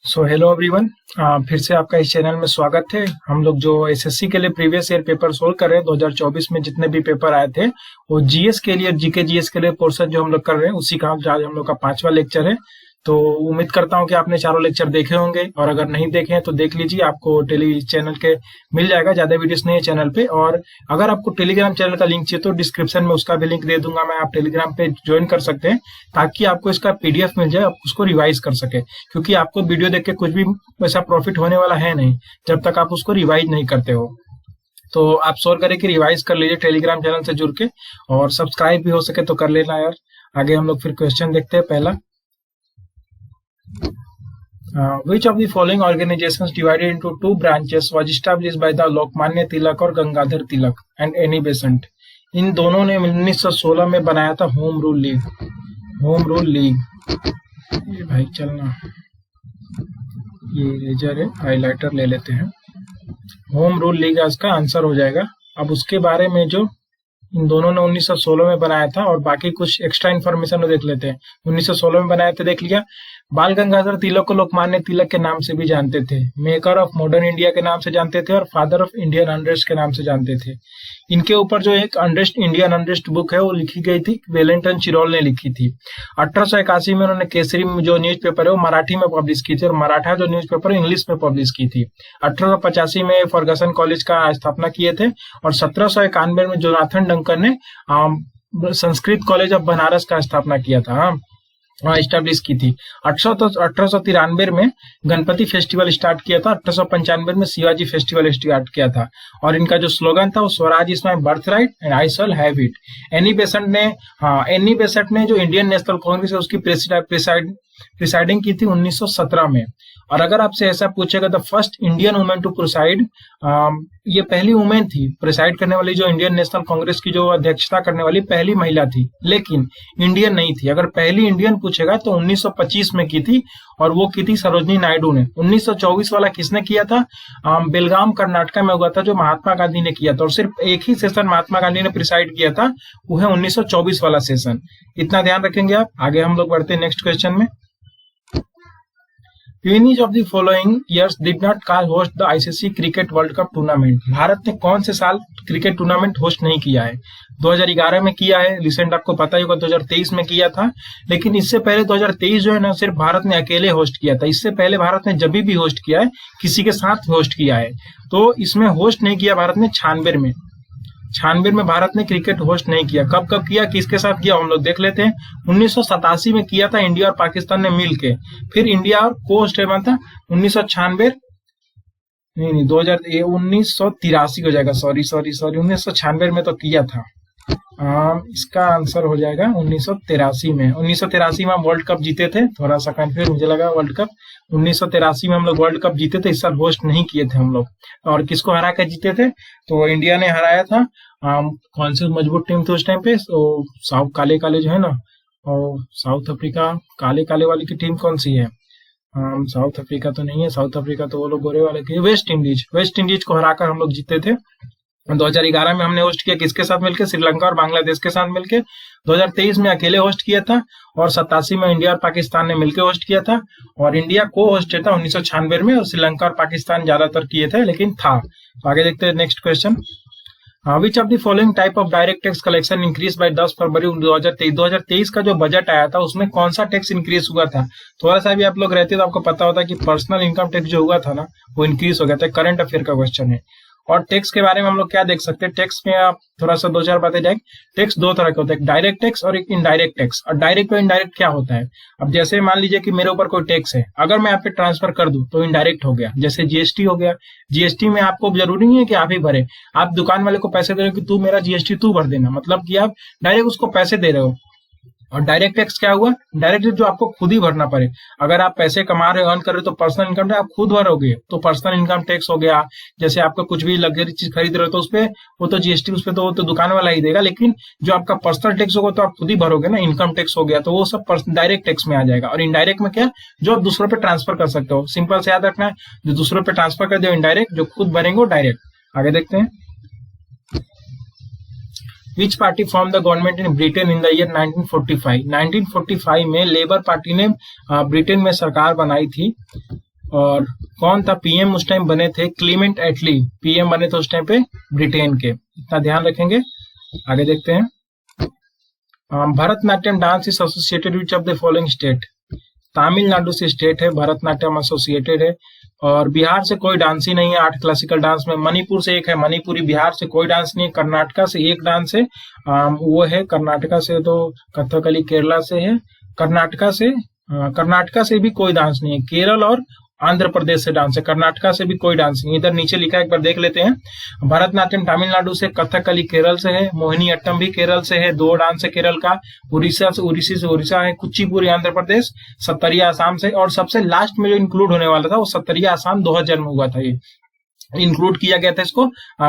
So hello everyone. फिर से आपका इस चैनल में स्वागत है। हम लोग जो एसएससी के लिए प्रीवियस ईयर पेपर सोल्व कर रहे हैं 2024 में जितने भी पेपर आए थे वो जीएस के लिए जीके जीएस के लिए पोर्शन जो हम लोग कर रहे हैं उसी का आज हम लोग का 5वां लेक्चर है। तो उम्मीद करता हूं कि आपने चारों लेक्चर देखे होंगे और अगर नहीं देखे हैं तो देख लीजिए, आपको टेली चैनल के मिल जाएगा, ज्यादा वीडियोस नहीं है चैनल पे। और अगर आपको टेलीग्राम चैनल का लिंक चाहिए तो डिस्क्रिप्शन में उसका भी लिंक दे दूंगा मैं, आप टेलीग्राम पे ज्वाइन कर सकते हैं ताकि आपको इसका पीडीएफ मिल जाए, आप उसको रिवाइज कर सके। क्योंकि आपको वीडियो देख के कुछ भी वैसा प्रॉफिट होने वाला है नहीं जब तक आप उसको रिवाइज नहीं करते हो। तो आप श्योर करें कि रिवाइज कर लीजिए टेलीग्राम चैनल से जुड़ के, और सब्सक्राइब भी हो सके तो कर लेना यार। आगे हम लोग फिर क्वेश्चन देखते हैं। पहला, which of the following organizations divided into two branches was established by the Lokmanya Tilak और Gangadhar Tilak and Annie Besant? इन दोनों ने 1916 में बनाया था home rule league. Home rule league, ये भाई चलना, ये इरेजर है, हाइलाइटर ले लेते हैं। होम रूल लीग इसका आंसर हो जाएगा। अब उसके बारे में जो इन दोनों ने 1916 में बनाया था और बाकी कुछ एक्स्ट्रा इन्फॉर्मेशन देख लेते हैं। 1916 में बनाए थे, देख लिया। बाल गंगाधर तिलक को लोकमान्य तिलक के नाम से भी जानते थे, मेकर ऑफ मॉडर्न इंडिया के नाम से जानते थे और फादर ऑफ इंडियन अनरेस्ट के नाम से जानते थे। इनके ऊपर जो एक अनरेस्ट इंडियन अनरेस्ट बुक है वो लिखी गई थी, वेलिंगटन चिरोल ने लिखी थी। 1881 में उन्होंने केसरी जो न्यूज़पेपर है वो मराठी में पब्लिश की थी और मराठा जो न्यूज़पेपर है इंग्लिश में पब्लिश की थी। 1885 में फर्गसन कॉलेज का स्थापना किए थे और 1791 में जोनाथन डंकर ने संस्कृत कॉलेज ऑफ बनारस का स्थापना किया था, स्टैब्लिश की थी। 1893 में गणपति फेस्टिवल स्टार्ट किया था। 1895 में शिवाजी फेस्टिवल स्टार्ट किया था और इनका जो स्लोगन था वो Swaraj is my birth right and I shall have it. Annie Besant ने जो इंडियन नेशनल कांग्रेस है उसकी प्रिसाइडिंग की थी 1917 में। और अगर आपसे ऐसा पूछेगा the first Indian women to preside, ये पहली वुमेन थी प्रिसाइड करने वाली, जो इंडियन नेशनल कांग्रेस की जो अध्यक्षता करने वाली पहली महिला थी, लेकिन इंडियन नहीं थी। अगर पहली इंडियन पूछेगा तो 1925 में की थी और वो की थी सरोजनी नायडू ने। 1924 वाला किसने किया था? बेलगाम कर्नाटका में हुआ था, जो महात्मा गांधी ने किया था, और सिर्फ एक ही सेशन महात्मा गांधी ने प्रिसाइड किया था, वो है 1924 वाला सेशन। इतना ध्यान रखेंगे आप। आगे हम लोग बढ़ते हैं नेक्स्ट क्वेश्चन में। Which of the following years did not host the ICC cricket world cup tournament? Bharat ने कौन से साल क्रिकेट टूर्नामेंट होस्ट नहीं किया है? 2011 में किया है, रिसेंट आपको पता ही होगा 2023 में किया था, लेकिन इससे पहले 2023 जो है ना सिर्फ भारत ने अकेले होस्ट किया था। इससे पहले भारत ने जब भी होस्ट किया है किसी के साथ होस्ट किया है, तो इसमें होस्ट नहीं किया भारत ने 96 में भारत ने क्रिकेट होस्ट नहीं किया। कब कब किया, किसके साथ किया, हम लोग देख लेते हैं। 1987 में किया था इंडिया और पाकिस्तान ने मिल के। फिर इंडिया और को होस्ट है था 1996, नहीं 1983 हो जाएगा, सॉरी 1996 में तो किया था। इसका आंसर हो जाएगा 1983 में। 1983 में हम वर्ल्ड कप जीते थे, थोड़ा सा कंफ्यूज मुझे लगा। वर्ल्ड कप 1983 में हम लोग वर्ल्ड कप जीते थे, इस साल होस्ट नहीं किए थे हम लोग। और किसको हरा कर जीते थे? तो इंडिया ने हराया था। कौन सी मजबूत टीम थी उस टाइम पे? तो साउथ काले जो है ना, और साउथ अफ्रीका काले वाली की टीम कौन सी है? साउथ अफ्रीका तो नहीं है, साउथ अफ्रीका तो वो लोग गोरे वाले के, वेस्ट इंडीज को हराकर हम लोग जीते थे। 2011 में हमने होस्ट किया किसके साथ मिलकर? श्रीलंका और बांग्लादेश के साथ मिलकर। 2023 में अकेले होस्ट किया था और 87 में इंडिया और पाकिस्तान ने मिलकर होस्ट किया था। और इंडिया को होस्ट था 1996 में और श्रीलंका और पाकिस्तान ज्यादातर किए थे, लेकिन था। तो आगे देखते हैं next question. Which of the following type of direct tax collection increase by 10 फरवरी 2023? 2023 का जो बजट आया था उसमें कौन सा टैक्स इंक्रीज हुआ था? थोड़ा सा भी आप लोग रहते तो आपको पता होता कि पर्सनल इनकम टैक्स जो हुआ था ना वो इंक्रीज हो गया था। करंट अफेयर का क्वेश्चन है। और टैक्स के बारे में हम लोग क्या देख सकते हैं? टैक्स में आप थोड़ा सा 2-4 बातें जाएंगे। टैक्स दो तरह के होते हैं, डायरेक्ट टैक्स और एक इनडायरेक्ट टैक्स। और डायरेक्ट और इनडायरेक्ट क्या होता है? अब जैसे मान लीजिए कि मेरे ऊपर कोई टैक्स है, अगर मैं आप पे ट्रांसफर कर दूं तो इनडायरेक्ट हो गया। जैसे जीएसटी हो गया। जीएसटी में आपको जरूरी नहीं है कि आप ही भरे, आप दुकान वाले को पैसे दे रहे हो कि तू मेरा जीएसटी तू भर देना, मतलब कि आप डायरेक्ट उसको पैसे दे रहे हो। और डायरेक्ट टैक्स क्या हुआ? डायरेक्ट जो आपको खुद ही भरना पड़े। अगर आप पैसे कमा रहे हो, अर्न कर रहे हो, तो पर्सनल इनकम टैक्स आप खुद भरोगे, तो पर्सनल इनकम टैक्स हो गया। जैसे आपको कुछ भी लग्जरी चीज खरीद रहे हो तो उसपे वो तो जीएसटी उस पे तो दुकान वाला ही देगा, लेकिन जो आपका पर्सनल टैक्स होगा तो आप खुद ही भरोगे ना, इनकम टैक्स हो गया, तो वो सब डायरेक्ट टैक्स में आ जाएगा। और इनडायरेक्ट में क्या? जो आप दूसरों पे ट्रांसफर कर सकते हो। सिंपल से याद रखना है, जो दूसरों पे ट्रांसफर कर दो इनडायरेक्ट, जो खुद भरेंगे वो डायरेक्ट। आगे देखते हैं। विच party form the government in Britain in the year 1945? 1945 में लेबर पार्टी ने ब्रिटेन में सरकार बनाई थी। और कौन था पीएम उस टाइम बने थे? क्लीमेंट एटली पीएम बने थे उस टाइम पे ब्रिटेन के, इतना ध्यान रखेंगे। आगे देखते हैं। Bharatanatyam dance is associated which of the following state? Tamil Nadu से स्टेट है भरतनाट्यम एसोसिएटेड है। और बिहार से कोई डांस ही नहीं है 8 क्लासिकल डांस में। मणिपुर से एक है मणिपुरी, बिहार से कोई डांस नहीं है। कर्नाटका से एक डांस है, वो है कर्नाटका से तो कथकली। केरला से है, कर्नाटका से भी कोई डांस नहीं है। केरल और आंध्र प्रदेश से डांस है, कर्नाटका से भी कोई डांस नहीं। इधर नीचे लिखा है, एक बार देख लेते हैं। भरतनाट्यम तमिलनाडु से, कथकली केरल से है, मोहिनी अट्टम भी केरल से है, 2 डांस है केरल का। उड़ीसी से उड़ीसा है, कुचिपुड़ी आंध्र प्रदेश, सत्तरिया आसाम से। और सबसे लास्ट में जो इंक्लूड होने वाला था वो सत्तरिया आसाम 2000 में हुआ था, ये इंक्लूड किया गया था इसको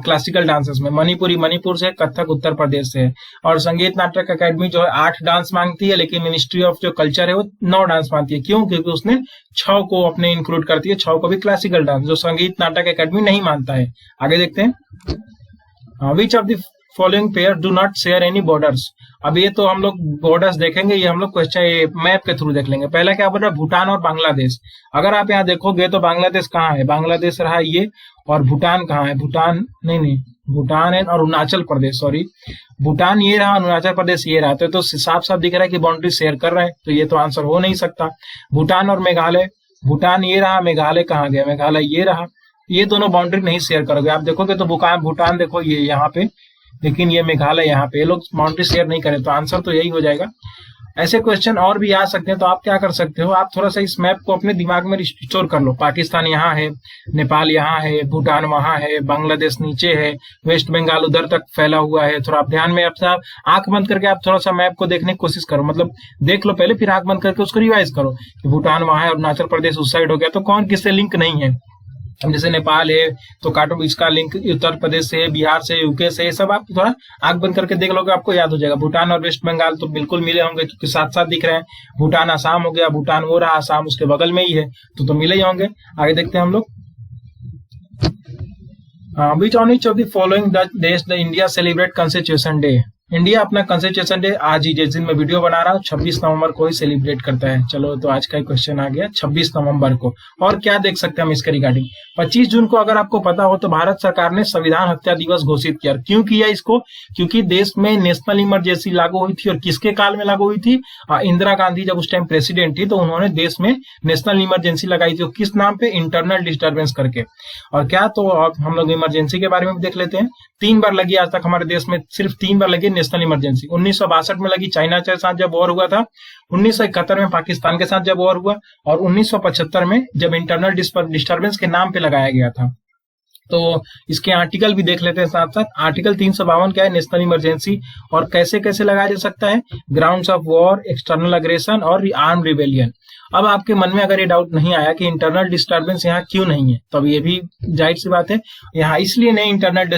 क्लासिकल डांसेस में। मणिपुरी मणिपुर से, कथक उत्तर प्रदेश से है। और संगीत नाटक अकेडमी जो है 8 डांस मांगती है, लेकिन मिनिस्ट्री ऑफ जो कल्चर है वो 9 डांस मांगती है। क्यों? क्योंकि उसने 6 को अपने इंक्लूड करती है, 6 को भी क्लासिकल डांस, जो संगीत नाटक अकेडमी नहीं मानता है। आगे देखते हैं। विच of the following pair do not share any borders? अब ये तो हम लोग बॉर्डर्स देखेंगे, ये हम लोग क्वेश्चन मैप के थ्रू देख लेंगे। पहला क्या बोल रहा है? भूटान और बांग्लादेश। अगर आप यहाँ देखोगे तो बांग्लादेश कहाँ है? बांग्लादेश रहा ये। और भूटान कहाँ है? भूटान नहीं, भूटान है। और अरुणाचल प्रदेश, सॉरी, भूटान ये रहा, अरुणाचल प्रदेश ये रहा। तो साफ साफ दिख रहा है कि बाउंड्री शेयर कर रहे हैं, तो ये तो आंसर हो नहीं सकता। भूटान और मेघालय, भूटान ये रहा, मेघालय कहाँ गया? मेघालय ये रहा। ये दोनों बाउंड्री नहीं शेयर करोगे। आप देखोगे तो भूटान देखो ये यहाँ पे, लेकिन ये मेघालय यहाँ पे, ये लोग बाउंड्री शेयर नहीं करें, तो आंसर तो यही हो जाएगा। ऐसे क्वेश्चन और भी आ सकते हैं, तो आप क्या कर सकते हो, आप थोड़ा सा इस मैप को अपने दिमाग में स्टोर कर लो। पाकिस्तान यहाँ है, नेपाल यहाँ है, भूटान वहां है, बांग्लादेश नीचे है, वेस्ट बंगाल उधर तक फैला हुआ है। थोड़ा आप ध्यान में अपना आंख बंद करके आप थोड़ा सा मैप को देखने की कोशिश करो, मतलब देख लो पहले, फिर आंख बंद करके उसको रिवाइज करो कि भूटान वहां है, अरुणाचल प्रदेश उस साइड हो गया, तो कौन किससे लिंक नहीं है। जैसे नेपाल है तो काटो, इसका लिंक उत्तर प्रदेश से है, बिहार से, यूके से, सब आप थोड़ा आंख बंद करके देख लोगे, आपको याद हो जाएगा। भूटान और वेस्ट बंगाल तो बिल्कुल मिले होंगे क्योंकि साथ साथ दिख रहे हैं। भूटान आसाम हो गया, भूटान वो रहा, आसाम उसके बगल में ही है, तो मिले ही होंगे। आगे देखते हैं हम लोग। Which on which of the following days the India celebrate constitution day? India अपना कॉन्स्टिट्यूशन डे आज ही, जिस दिन मैं वीडियो बना रहा हूँ, 26 नवंबर को ही सेलिब्रेट करता है। चलो, तो आज का ही क्वेश्चन आ गया 26 नवंबर को। और क्या देख सकते हैं हम इसके रिगार्डिंग? 25 जून को अगर आपको पता हो तो भारत सरकार ने संविधान हत्या दिवस घोषित किया। क्यों किया इसको? क्योंकि देश में नेशनल इमरजेंसी लागू हुई थी। और किसके काल में लागू हुई थी? इंदिरा गांधी जब उस टाइम प्रेसिडेंट थी, तो उन्होंने देश में नेशनल इमरजेंसी लगाई थी। किस नाम पे? इंटरनल डिस्टर्बेंस करके। और क्या, तो अब हम लोग इमरजेंसी के बारे में भी देख लेते हैं। 3 बार लगी आज तक हमारे देश में, सिर्फ 3 बार लगी नेशनल इमरजेंसी। 1962 में लगी चाइना के साथ जब वॉर हुआ था, 1971 में पाकिस्तान के साथ जब वॉर हुआ, और 1975 में जब इंटरनल डिस्टर्बेंस के नाम पे लगाया गया था। तो इसके आर्टिकल भी देख लेते हैं साथ साथ। आर्टिकल 352 क्या है? National emergency. और कैसे कैसे लगाया जा सकता है? Grounds of war, external aggression और आर्म रिबेलियन। अब आपके मन में अगर ये डाउट नहीं आया कि इंटरनल डिस्टर्बेंस यहाँ क्यों नहीं है, तो अब ये भी जाहिर सी बात है, यहाँ इसलिए नहीं इंटरनल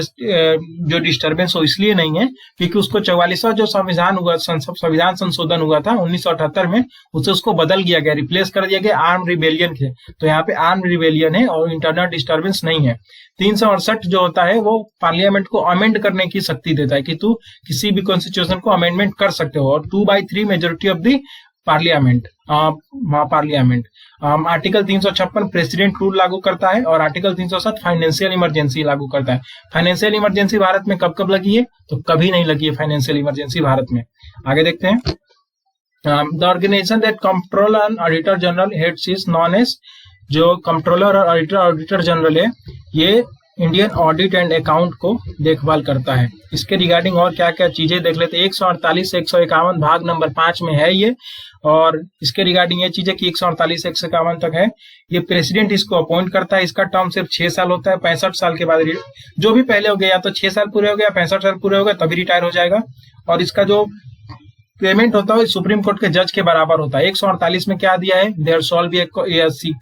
जो डिस्टर्बेंस हो इसलिए नहीं है क्योंकि उसको 44वां जो संविधान हुआ, संविधान संशोधन हुआ था 1978 में, उसे उसको बदल दिया गया, रिप्लेस कर दिया गया आर्म रिबेलियन के। तो यहाँ पे आर्म रिबेलियन है और इंटरनल डिस्टर्बेंस नहीं है। 368 जो होता है वो पार्लियामेंट को अमेंड करने की शक्ति देता है कि तू किसी भी कॉन्स्टिट्यूशन को अमेंडमेंट कर सकते हो, और 2/3 majority of the parliament. Article 356 president rule लागू करता है, और आर्टिकल 307 फाइनेंशियल इमरजेंसी लागू करता है। फाइनेंशियल इमरजेंसी भारत में कब कब लगी है? तो कभी नहीं लगी है फाइनेंशियल इमरजेंसी भारत में। आगे देखते हैं। The organisation that control and auditor general heads is known as, जो कंट्रोलर और ऑडिटर जनरल है, ये इंडियन ऑडिट एंड अकाउंट को देखभाल करता है। इसके रिगार्डिंग और क्या क्या चीजें देख लेते हैं। 148 से 151 भाग नंबर 5 में है ये। और इसके रिगार्डिंग ये चीजें कि 148 से 151 तक है। ये प्रेसिडेंट इसको अपॉइंट करता है। इसका टर्म सिर्फ 6 साल होता है। 65 साल के बाद जो भी पहले हो गया, या तो 6 साल पूरे हो गया, 65 साल पूरे हो गए तभी रिटायर हो जाएगा। और इसका जो पेमेंट होता है सुप्रीम कोर्ट के जज के बराबर होता है। 148 में क्या दिया है? There shall be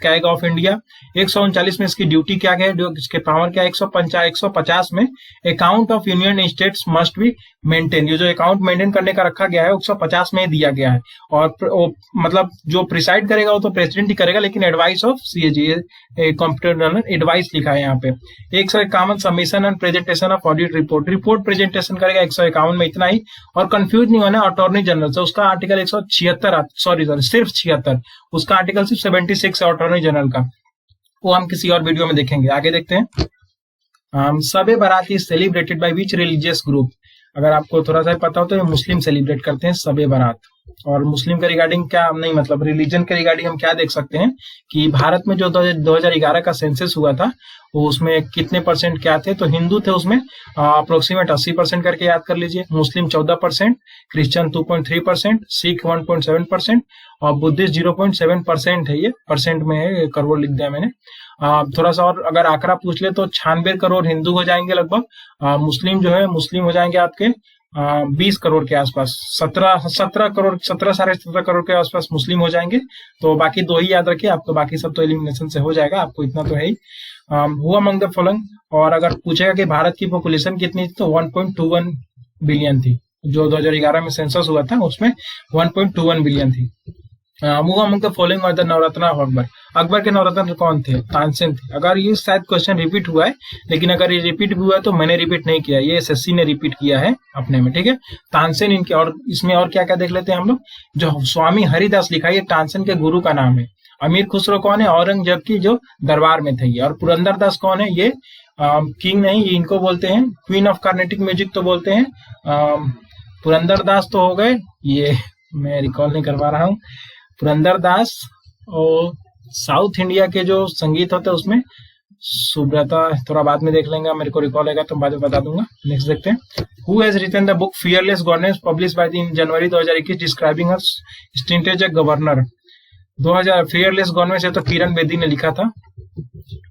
CAG of India. 139 में इसकी ड्यूटी क्या है, इसके पावर क्या है? 150 में account of union states must be maintain. ये जो अकाउंट मेंटेन करने का रखा गया है 150 में दिया गया है। और मतलब जो प्रिसाइड करेगा वो तो प्रेसिडेंट ही करेगा, लेकिन advice of CAG, computer advice लिखा है यहाँ पे। 151 submission and presentation of audit report presentation करेगा 151 में, इतना ही। और कंफ्यूज नहीं होना, अटॉर्नी जनरल से उसका आर्टिकल 176, सिर्फ 76, उसका आर्टिकल सिर्फ 76 है अटॉर्नी जनरल का। वो हम किसी और वीडियो में देखेंगे। आगे देखते हैं। शब बारात is celebrated by which religious group. अगर आपको थोड़ा सा पता हो तो ये मुस्लिम सेलिब्रेट करते हैं शब बारात। और मुस्लिम के रिगार्डिंग क्या नहीं, मतलब रिलीजन के रिगार्डिंग हम क्या देख सकते हैं कि भारत में जो 2011 का सेंसस हुआ था वो उसमें कितने परसेंट क्या थे, तो हिंदू थे उसमें अप्रोक्सीमेट 80% करके याद कर लीजिए, मुस्लिम 14%, क्रिश्चियन 2.3%, सिख 1.7% और बुद्धिस्ट 0.7% है। ये परसेंट में है, करोड़ लिख दिया मैंने। थोड़ा सा और अगर आंकड़ा पूछ ले तो 96 करोड़ हिंदू हो जाएंगे लगभग। मुस्लिम जो है मुस्लिम हो जाएंगे आपके 20 करोड़ के आसपास, 17 करोड़, 17 करोड़ के आसपास मुस्लिम हो जाएंगे। तो बाकी दो ही याद रखिए आपको, बाकी सब तो एलिमिनेशन से हो जाएगा, आपको इतना तो है ही। हुआ अमंग द फॉलोइंग, और अगर पूछेगा कि भारत की पॉपुलेशन कितनी थी तो 1.21 बिलियन थी। जो 2011 में सेंसस हुआ था उसमें 1.21 बिलियन थी। मूव अमंग द फॉलोइंग और the Navratna of Akbar. Akbar के नवरत्न कौन थे? तानसेन थे। अगर ये शायद क्वेश्चन रिपीट हुआ है, लेकिन अगर ये रिपीट भी हुआ है तो मैंने रिपीट नहीं किया, ये एसएससी ने रिपीट किया है अपने में, ठीक है। तानसेन इनके, और इसमें और क्या क्या देख लेते हैं हम लोग। जो स्वामी हरिदास लिखा है ये तानसेन के गुरु का नाम है। अमीर खुसरो कौन है? औरंगजेब की जो दरबार में थे ये। और पुरंदर दास कौन है? ये किंग नहीं, इनको बोलते हैं क्वीन ऑफ कार्नेटिक म्यूजिक तो बोलते हैं। पुरंदर दास तो हो गए, ये मैं रिकॉल नहीं करवा रहा हूँ। पुरंदर दास और साउथ इंडिया के जो संगीत होते हैं उसमें सुब्रता, थोड़ा बाद में देख लेंगे, मेरे को रिकॉल आएगा तो बाद में बता दूंगा। नेक्स्ट देखते हैं। Who has written the book Fearless Governance publish by the January 2021 describing her stint as a governor. 2000 Fearless Governance है तो किरण बेदी ने लिखा था।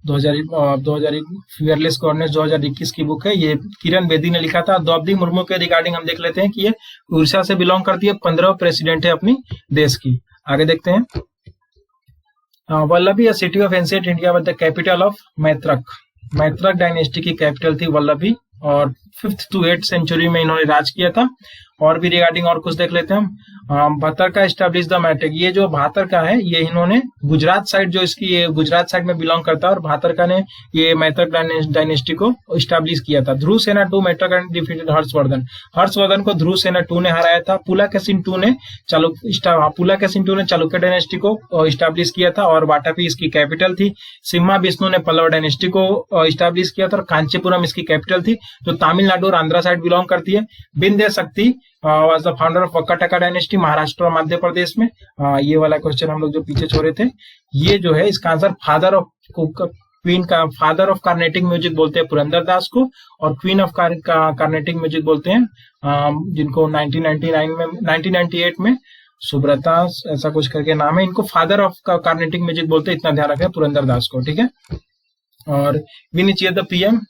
2000 फियरलेस गवर्नेंस 2021 की बुक है, ये किरण बेदी ने लिखा था। द्रौपदी मुर्मू के रिगार्डिंग हम देख लेते हैं कि ये उड़ीसा से बिलोंग करती है, 15 प्रेसिडेंट है अपनी देश की। आगे देखते हैं। वल्लभी, अ city of ancient India with the capital of Maitraka. Maitraka dynasty की कैपिटल थी वल्लभी, और 5th to 8th सेंचुरी में इन्होंने राज किया था। और भी रिगार्डिंग और कुछ देख लेते हैं हम। भातरका एस्टेब्लिश द मैट्रिक, ये जो भातरका है ये इन्होंने गुजरात साइड, जो इसकी ये गुजरात साइड में बिलोंग करता है, और भातरका ने ये मैत्रक डायनेस्टी को एस्टेब्लिश किया था। ध्रुव सेना 2 मैत्रक डिफीटेड हर्षवर्धन। हर्षवर्धन को ध्रुव सेना 2 ने हराया था। पुलाकेशिन 2 ने चालुक्य डायनेस्टी को एस्टेब्लिश किया था, और वाटापी इसकी कैपिटल थी। सिम्हा विष्णु ने पल्लव डायनेस्टी को एस्टेब्लिश किया था, और कांचीपुरम इसकी कैपिटल थी, जो तमिलनाडु और आंध्र साइड बिलोंग करती है। Vindhya Shakti was the founder of Vakataka dynasty, Maharashtra और मध्य प्रदेश में। ये वाला क्वेश्चन हम लोग जो पीछे छोड़े थे, ये जो है इसका answer father of Carnatic music बोलते हैं पुरंदर दास को, और क्वीन ऑफ कार्नेटिक म्यूजिक बोलते हैं जिनको 1998 में सुब्रता ऐसा कुछ करके नाम है, इनको फादर ऑफ कार्नेटिक म्यूजिक बोलते हैं, इतना ध्यान रखें पुरंदर दास को, ठीक है। और विनिचियर द पीएम,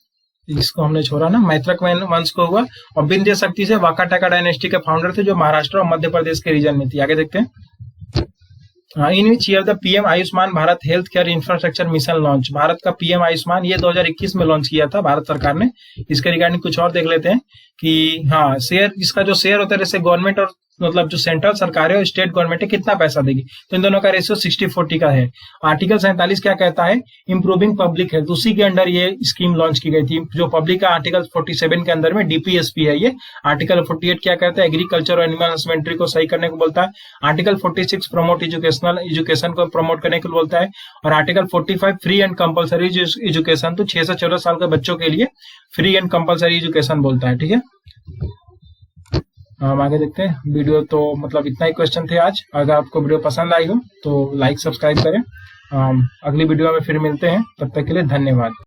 इसको हमने छोड़ा ना, मैत्रक वंश को हुआ। और विंध्य शक्ति से वाकाटका डायनेस्टी के फाउंडर थे, जो महाराष्ट्र और मध्य प्रदेश के रीजन में थी। आगे देखते हैं। In which year the PM Ayushman Bharat health care infrastructure mission launch. Bharat का पीएम आयुष्मान ये 2021 में लॉन्च किया था भारत सरकार ने। इसके रिगार्डिंग कुछ और देख लेते हैं कि हाँ, शेयर, इसका जो शेयर होता है जैसे गवर्नमेंट और मतलब जो सेंट्रल सरकार है और स्टेट गवर्नमेंट है कितना पैसा देगी, तो इन दोनों का रेशियो 60-40 का है। आर्टिकल 47 क्या कहता है? इंप्रूविंग पब्लिक हेल्थ, उसी के अंडर ये स्कीम लॉन्च की गई थी। जो पब्लिक का आर्टिकल 47 के अंदर में डीपीएसपी है ये। आर्टिकल 48 क्या कहता है? एग्रीकल्चर और एनिमल हस्बेंड्री को सही करने को बोलता है। आर्टिकल 46 प्रमोट एजुकेशन को प्रमोट करने को बोलता है। और article 45 free and compulsory education, तो 6 से 14 साल के बच्चों के लिए फ्री एंड कंपल्सरी एजुकेशन बोलता है, ठीक है। हम आगे देखते हैं। वीडियो तो मतलब इतना ही क्वेश्चन थे आज। अगर आपको वीडियो पसंद आई हो तो लाइक सब्सक्राइब करें। अगली वीडियो में फिर मिलते हैं, तब तक के लिए धन्यवाद।